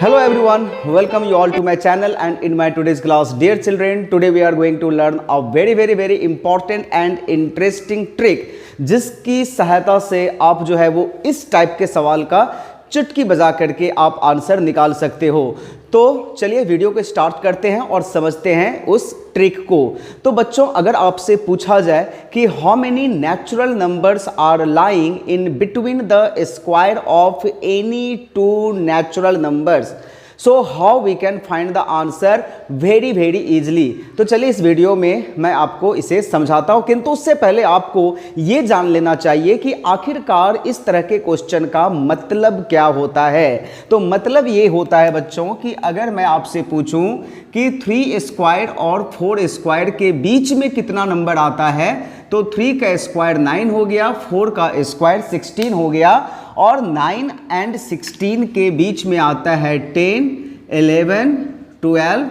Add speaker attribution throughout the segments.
Speaker 1: Hello everyone, welcome you all to my channel and in my today's class. Dear children, today we are going to learn a very important and interesting trick जिसकी सहायता से आप जो है वो इस type के सवाल का चुटकी बजा करके आप आंसर निकाल सकते हो। तो चलिए वीडियो को स्टार्ट करते हैं और समझते हैं उस ट्रिक को। तो बच्चों, अगर आपसे पूछा जाए कि how many natural numbers are lying in between the square of any two natural numbers, so how we can find the answer very easily. तो चलिए इस वीडियो में मैं आपको इसे समझाता हूं, किंतु उससे पहले आपको ये जान लेना चाहिए कि आखिरकार इस तरह के क्वेश्चन का मतलब क्या होता है। तो मतलब ये होता है बच्चों कि अगर मैं आपसे पूछूं कि 3 स्क्वायर और 4 स्क्वायर के बीच में कितना नंबर आता है, तो 3 का स्क्वायर 9 हो गया, 4 का स्क्वायर 16 हो गया और 9 एंड 16 के बीच में आता है 10, 11, 12,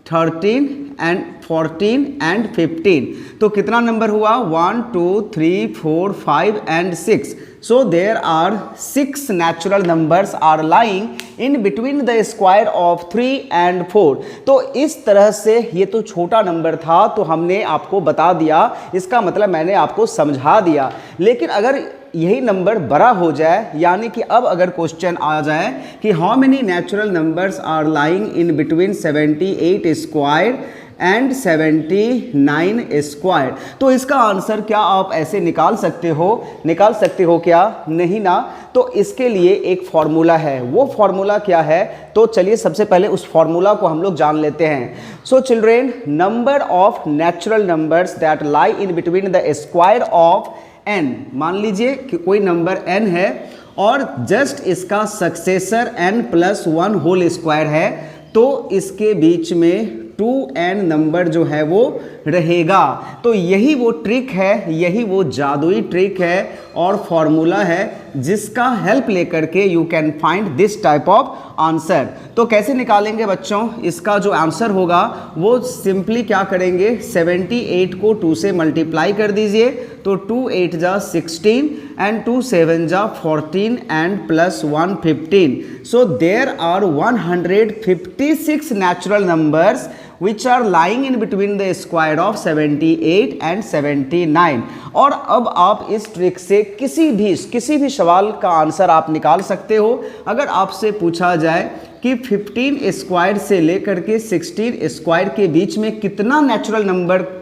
Speaker 1: 13 एंड 14 एंड 15। तो कितना नंबर हुआ? 1, 2, 3, 4, 5 and 6। So there are 6 natural numbers are lying in between the square of 3 and 4। तो इस तरह से ये तो छोटा नंबर था, तो हमने आपको बता दिया, इसका मतलब मैंने आपको समझा दिया। लेकिन अगर यही नंबर बड़ा हो जाए, यानी कि अब अगर क्वेश्चन आ जाए कि how many natural numbers are lying in between 78 square and 79 square, तो इसका आंसर क्या आप ऐसे निकाल सकते हो क्या? नहीं ना। तो इसके लिए एक फॉर्मूला है। वो फॉर्मूला क्या है? तो चलिए सबसे पहले उस फॉर्मूला को हम लोग जान लेते हैं। सो children, number of natural numbers that lie in between the square of n, मान लीजिए कि कोई नंबर n है और जस्ट इसका सक्सेसर n+1 होल स्क्वायर है, तो इसके बीच में 2n नंबर जो है वो रहेगा। तो यही वो ट्रिक है, यही वो जादुई ट्रिक है और फॉर्मूला है जिसका हेल्प लेकर के you can find this type of answer. तो कैसे निकालेंगे बच्चों? इसका जो आंसर होगा वो सिंपली क्या करेंगे, 78 को 2 से मल्टीप्लाई कर दीजिए, तो 2 8 जा 16 एंड 2 7 जा 14 and +1 15। So there are 156 natural numbers which are lying in between the square of 78 and 79। और अब आप इस ट्रिक से किसी भी सवाल का आंसर आप निकाल सकते हो। अगर आपसे पूछा जाए कि 15 स्क्वायर से लेकर के 16 स्क्वायर के बीच में कितना नेचुरल नंबर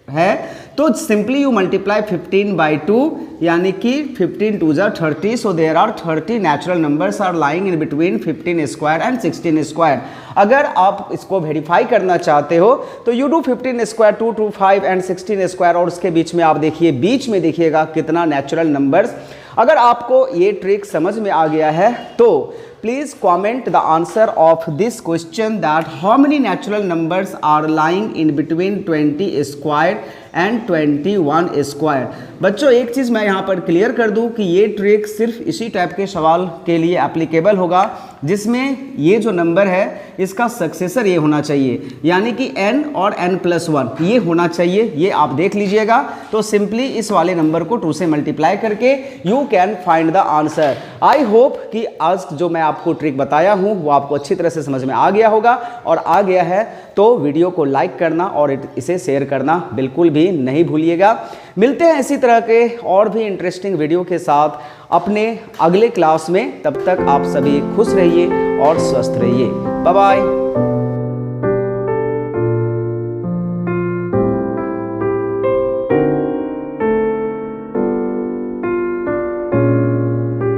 Speaker 1: है, तो सिंपली यू मल्टीप्लाई 15 by 2, यानी कि 15 2 जा 30। So there are 30 natural numbers are lying in between 15 square and 16 square. अगर आप इसको वेरीफाई करना चाहते हो तो you do 15 square 2 2 5 and 16 square और उसके बीच में आप देखिए, बीच में देखिएगा कितना नेचुरल नंबर्स। अगर आपको ये ट्रिक समझ में आ गया है तो please comment the answer of this question that how many natural numbers are lying in between 20 square and 21 square। बच्चों, एक चीज़ मैं यहाँ पर क्लियर कर दूँ कि ये ट्रिक सिर्फ इसी टाइप के सवाल के लिए एप्लीकेबल होगा जिसमें ये जो नंबर है इसका सक्सेसर ये होना चाहिए, यानी कि n और n+1 ये होना चाहिए। ये आप देख लीजिएगा। तो सिंपली इस वाले नंबर को 2 से मल्टीप्लाई करके you can find the answer. I hope कि आज जो मैं आपको ट्रिक बताया हूँ वो आपको अच्छी तरह से समझ में आ गया होगा, और आ गया है तो वीडियो को लाइक करना और इसे शेयर करना बिल्कुल भी नहीं भूलिएगा। मिलते हैं इसी तरह के और भी इंटरेस्टिंग वीडियो के साथ अपने अगले क्लास में। तब तक आप सभी खुश रहिए और स्वस्थ रहिए। Bye bye.